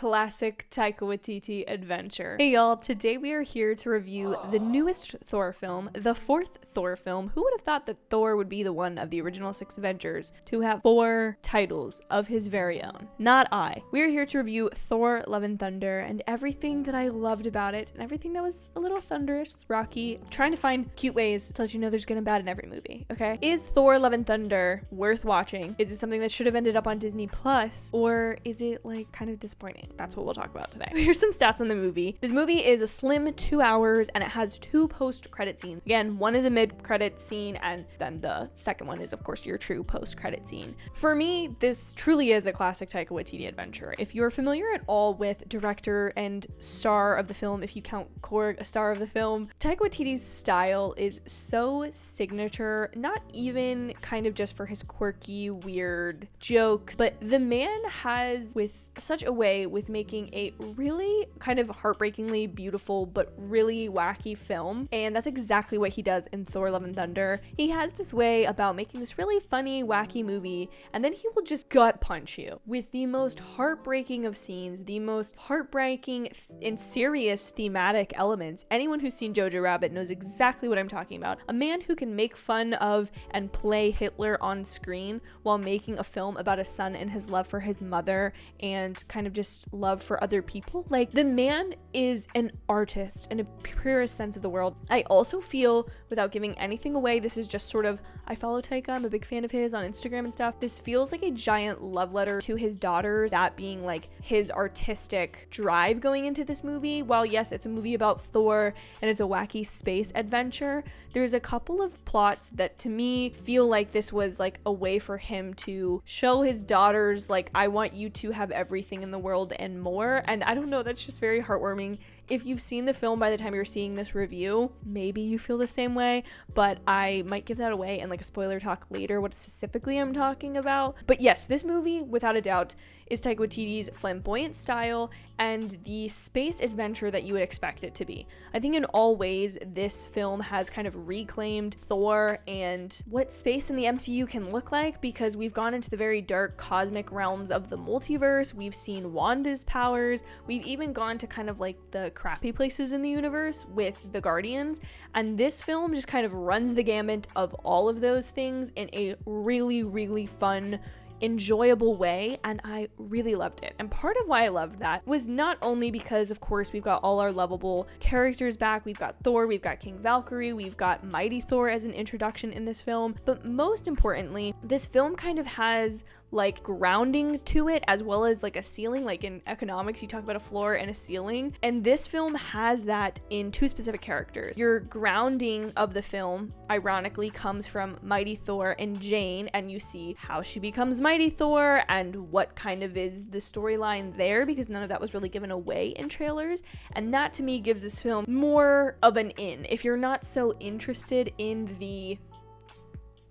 classic Taika Waititi adventure. Hey y'all, today we are here to review the newest Thor film, the fourth Thor film. Who would have thought that Thor would be the one of the original 6 Avengers to have 4 titles of his very own? Not I. We are here to review Thor Love and Thunder and everything that I loved about it and everything that was a little thunderous, rocky. I'm trying to find cute ways to let you know there's good and bad in every movie, okay? Is Thor Love and Thunder worth watching? Is it something that should have ended up on Disney Plus, or is it like kind of disappointing? That's what we'll talk about today. Here's some stats on the movie. This movie is a slim 2 hours and it has 2 post-credit scenes. Again, one is a mid-credit scene and then the second one is of course your true post-credit scene. For me, this truly is a classic Taika Waititi adventure. If you're familiar at all with director and star of the film, if you count Korg a star of the film, Taika Waititi's style is so signature, not even kind of just for his quirky, weird jokes, but the man has with such a way with making a really kind of heartbreakingly beautiful but really wacky film, and that's exactly what he does in Thor Love and Thunder. He has this way about making this really funny, wacky movie, and then he will just gut punch you with the most heartbreaking of scenes, the most heartbreaking and serious thematic elements. Anyone who's seen Jojo Rabbit knows exactly what I'm talking about. A man who can make fun of and play Hitler on screen while making a film about a son and his love for his mother and kind of just love for other people. Like, the man is an artist in a purest sense of the world. I also feel, without giving anything away, this is just sort of, I follow Taika, I'm a big fan of his on Instagram and stuff. This feels like a giant love letter to his daughters, that being like his artistic drive going into this movie. While yes, it's a movie about Thor and it's a wacky space adventure, there's a couple of plots that to me feel like this was like a way for him to show his daughters, like, I want you to have everything in the world and more. And I don't know, that's just very heartwarming. If you've seen the film by the time you're seeing this review, maybe you feel the same way, but I might give that away in like a spoiler talk later, what specifically I'm talking about. But yes, this movie, without a doubt, is Taika Waititi's flamboyant style and the space adventure that you would expect it to be. I think in all ways, this film has kind of reclaimed Thor and what space in the MCU can look like, because we've gone into the very dark cosmic realms of the multiverse. We've seen Wanda's powers. We've even gone to kind of like the crappy places in the universe with the Guardians. And this film just kind of runs the gamut of all of those things in a really, really fun, enjoyable way, and I really loved it. And part of why I loved that was not only because, of course, we've got all our lovable characters back. We've got Thor, we've got King Valkyrie, we've got Mighty Thor as an introduction in this film, but most importantly, this film kind of has like grounding to it as well as like a ceiling. Like in economics, you talk about a floor and a ceiling, and this film has that in 2 specific characters. Your grounding of the film ironically comes from Mighty Thor and Jane, and you see how she becomes Mighty Thor and what kind of is the storyline there, because none of that was really given away in trailers, and that to me gives this film more of an in. If you're not so interested in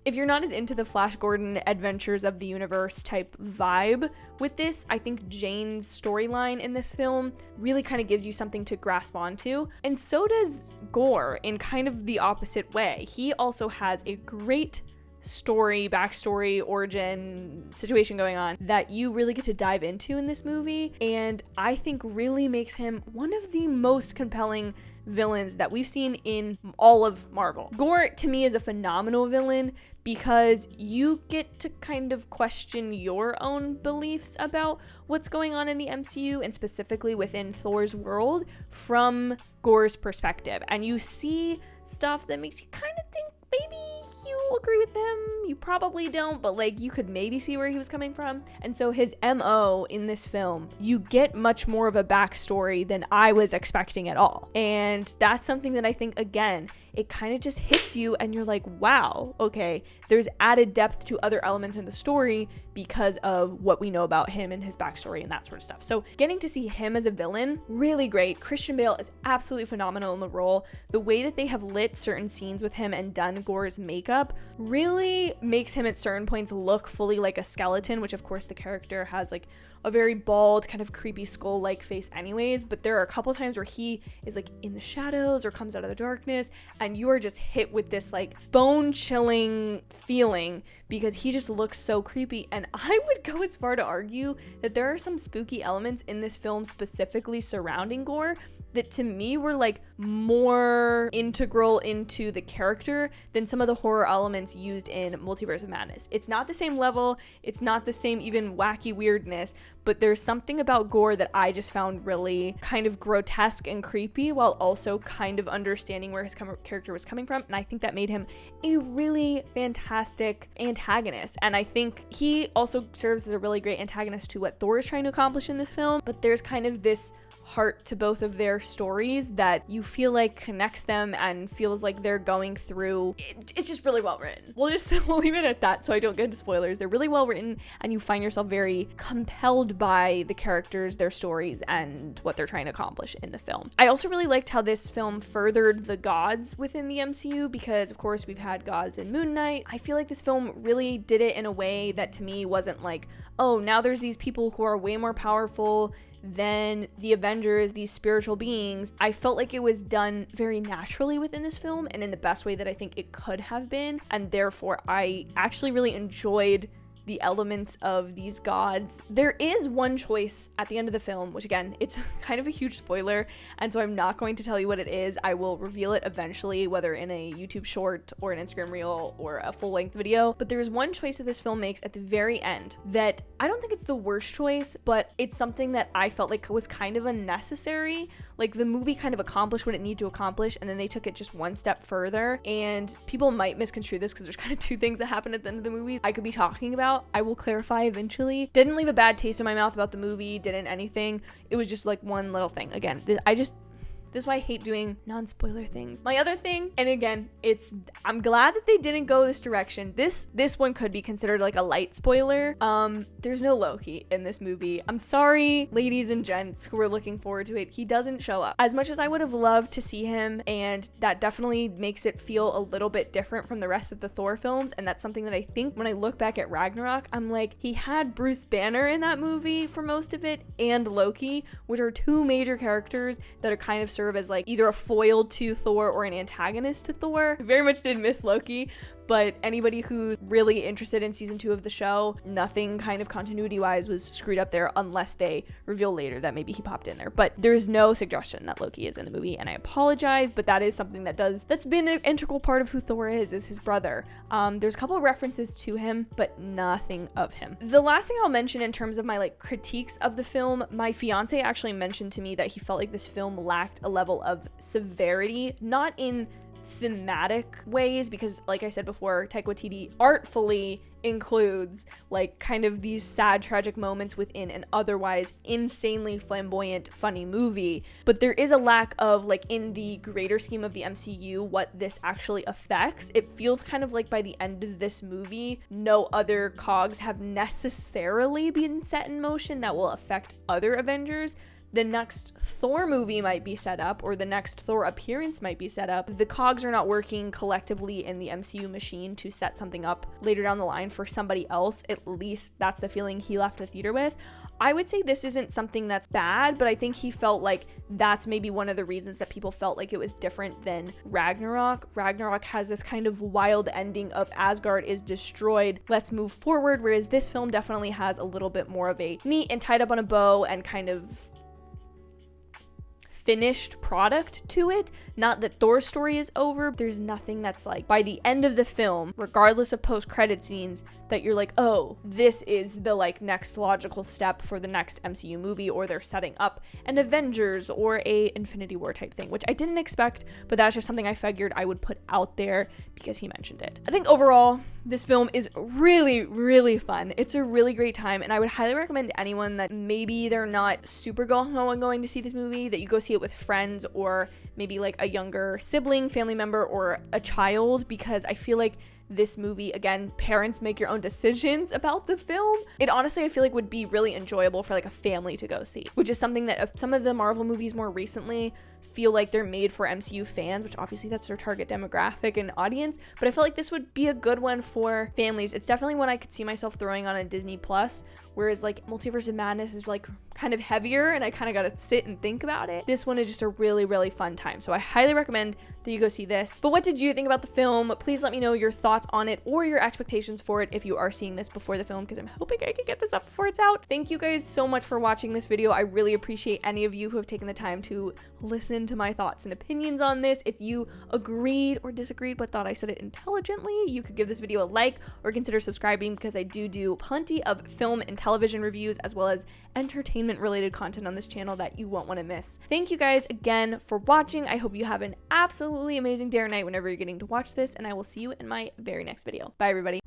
if you're not as into the Flash Gordon Adventures of the Universe type vibe with this, I think Jane's storyline in this film really kind of gives you something to grasp onto. And so does Gore in kind of the opposite way. He also has a great story, backstory, origin situation going on that you really get to dive into in this movie, and I think really makes him one of the most compelling villains that we've seen in all of Marvel. Gore to me is a phenomenal villain because you get to kind of question your own beliefs about what's going on in the MCU and specifically within Thor's world from Gore's perspective, and you see stuff that makes you kind of think maybe you agree with him, you probably don't, but like you could maybe see where he was coming from. And so his MO in this film, you get much more of a backstory than I was expecting at all. And that's something that I think, again, it kind of just hits you and you're like, wow, okay, there's added depth to other elements in the story because of what we know about him and his backstory and that sort of stuff. So getting to see him as a villain, really great. Christian Bale is absolutely phenomenal in the role. The way that they have lit certain scenes with him and done Gore's makeup really makes him at certain points look fully like a skeleton, which of course the character has like a very bald, kind of creepy skull-like face anyways, but there are a couple times where he is like in the shadows or comes out of the darkness, and you are just hit with this like bone-chilling feeling because he just looks so creepy. And I would go as far to argue that there are some spooky elements in this film specifically surrounding Gorr that to me were like more integral into the character than some of the horror elements used in Multiverse of Madness. It's not the same level, it's not the same even wacky weirdness, but there's something about Gorr that I just found really kind of grotesque and creepy while also kind of understanding where his character was coming from, and I think that made him a really fantastic antagonist. And I think he also serves as a really great antagonist to what Thor is trying to accomplish in this film, but there's kind of this heart to both of their stories that you feel like connects them and feels like they're going through. It's just really well written. We'll leave it at that so I don't get into spoilers. They're really well written and you find yourself very compelled by the characters, their stories, and what they're trying to accomplish in the film. I also really liked how this film furthered the gods within the MCU because of course we've had gods in Moon Knight. I feel like this film really did it in a way that to me wasn't like, oh, now there's these people who are way more powerful than the Avengers, these spiritual beings. I felt like it was done very naturally within this film and in the best way that I think it could have been, and therefore I actually really enjoyed the elements of these gods. There is one choice at the end of the film, which again, it's kind of a huge spoiler, and so I'm not going to tell you what it is. I will reveal it eventually, whether in a YouTube short or an Instagram reel or a full-length video. But there's one choice that this film makes at the very end that I don't think it's the worst choice, but it's something that I felt like was kind of unnecessary. Like the movie kind of accomplished what it needed to accomplish, and then they took it just one step further. And people might misconstrue this because there's kind of two things that happen at the end of the movie I could be talking about. I will clarify eventually. Didn't leave a bad taste in my mouth about the movie, didn't anything. It was just like one little thing. Again, this is why I hate doing non-spoiler things. My other thing, and again, I'm glad that they didn't go this direction. This one could be considered like a light spoiler. There's no Loki in this movie. I'm sorry, ladies and gents who were looking forward to it. He doesn't show up. As much as I would have loved to see him, and that definitely makes it feel a little bit different from the rest of the Thor films, and that's something that I think when I look back at Ragnarok, I'm like, he had Bruce Banner in that movie for most of it, and Loki, which are two major characters that are kind of serve as like either a foil to Thor or an antagonist to Thor. I very much did miss Loki, but anybody who's really interested in season 2 of the show, nothing kind of continuity wise was screwed up there unless they reveal later that maybe he popped in there. But there's no suggestion that Loki is in the movie, and I apologize, but that is something that's been an integral part of who Thor is his brother. There's a couple of references to him, but nothing of him. The last thing I'll mention in terms of my like critiques of the film, my fiance actually mentioned to me that he felt like this film lacked a level of severity, not in thematic ways, because like I said before, Taika Waititi artfully includes like kind of these sad tragic moments within an otherwise insanely flamboyant funny movie, but there is a lack of like in the greater scheme of the MCU what this actually affects. It feels kind of like by the end of this movie no other cogs have necessarily been set in motion that will affect other Avengers. The next Thor movie might be set up, or the next Thor appearance might be set up. The cogs are not working collectively in the MCU machine to set something up later down the line for somebody else. At least that's the feeling he left the theater with. I would say this isn't something that's bad, but I think he felt like that's maybe one of the reasons that people felt like it was different than Ragnarok. Ragnarok has this kind of wild ending of Asgard is destroyed, let's move forward, whereas this film definitely has a little bit more of a neat and tied up on a bow and kind of finished product to it. Not that Thor's story is over. There's nothing that's like by the end of the film, regardless of post-credit scenes, that you're like, oh, this is the like next logical step for the next MCU movie, or they're setting up an Avengers or a Infinity War type thing, which I didn't expect, but that's just something I figured I would put out there because he mentioned it. I think overall, this film is really, really fun. It's a really great time, and I would highly recommend to anyone that maybe they're not super gung-ho on going to see this movie, that you go see it with friends or maybe like a younger sibling, family member, or a child, because I feel like this movie. Again, parents, make your own decisions about the film. It honestly, I feel like would be really enjoyable for like a family to go see, which is something that some of the Marvel movies more recently feel like they're made for MCU fans, which obviously that's their target demographic and audience, but I felt like this would be a good one for families. It's definitely one I could see myself throwing on a Disney Plus, whereas like Multiverse of Madness is like kind of heavier and I kind of got to sit and think about it. This one is just a really, really fun time. So I highly recommend that you go see this. But what did you think about the film? Please let me know your thoughts on it or your expectations for it if you are seeing this before the film, because I'm hoping I can get this up before it's out. Thank you guys so much for watching this video. I really appreciate any of you who have taken the time to listen to my thoughts and opinions on this. If you agreed or disagreed but thought I said it intelligently, you could give this video a like or consider subscribing, because I do plenty of film and television reviews as well as entertainment related content on this channel that you won't want to miss. Thank you guys again for watching. I hope you have an absolutely amazing day or night whenever you're getting to watch this, and I will see you in my very next video. Bye everybody.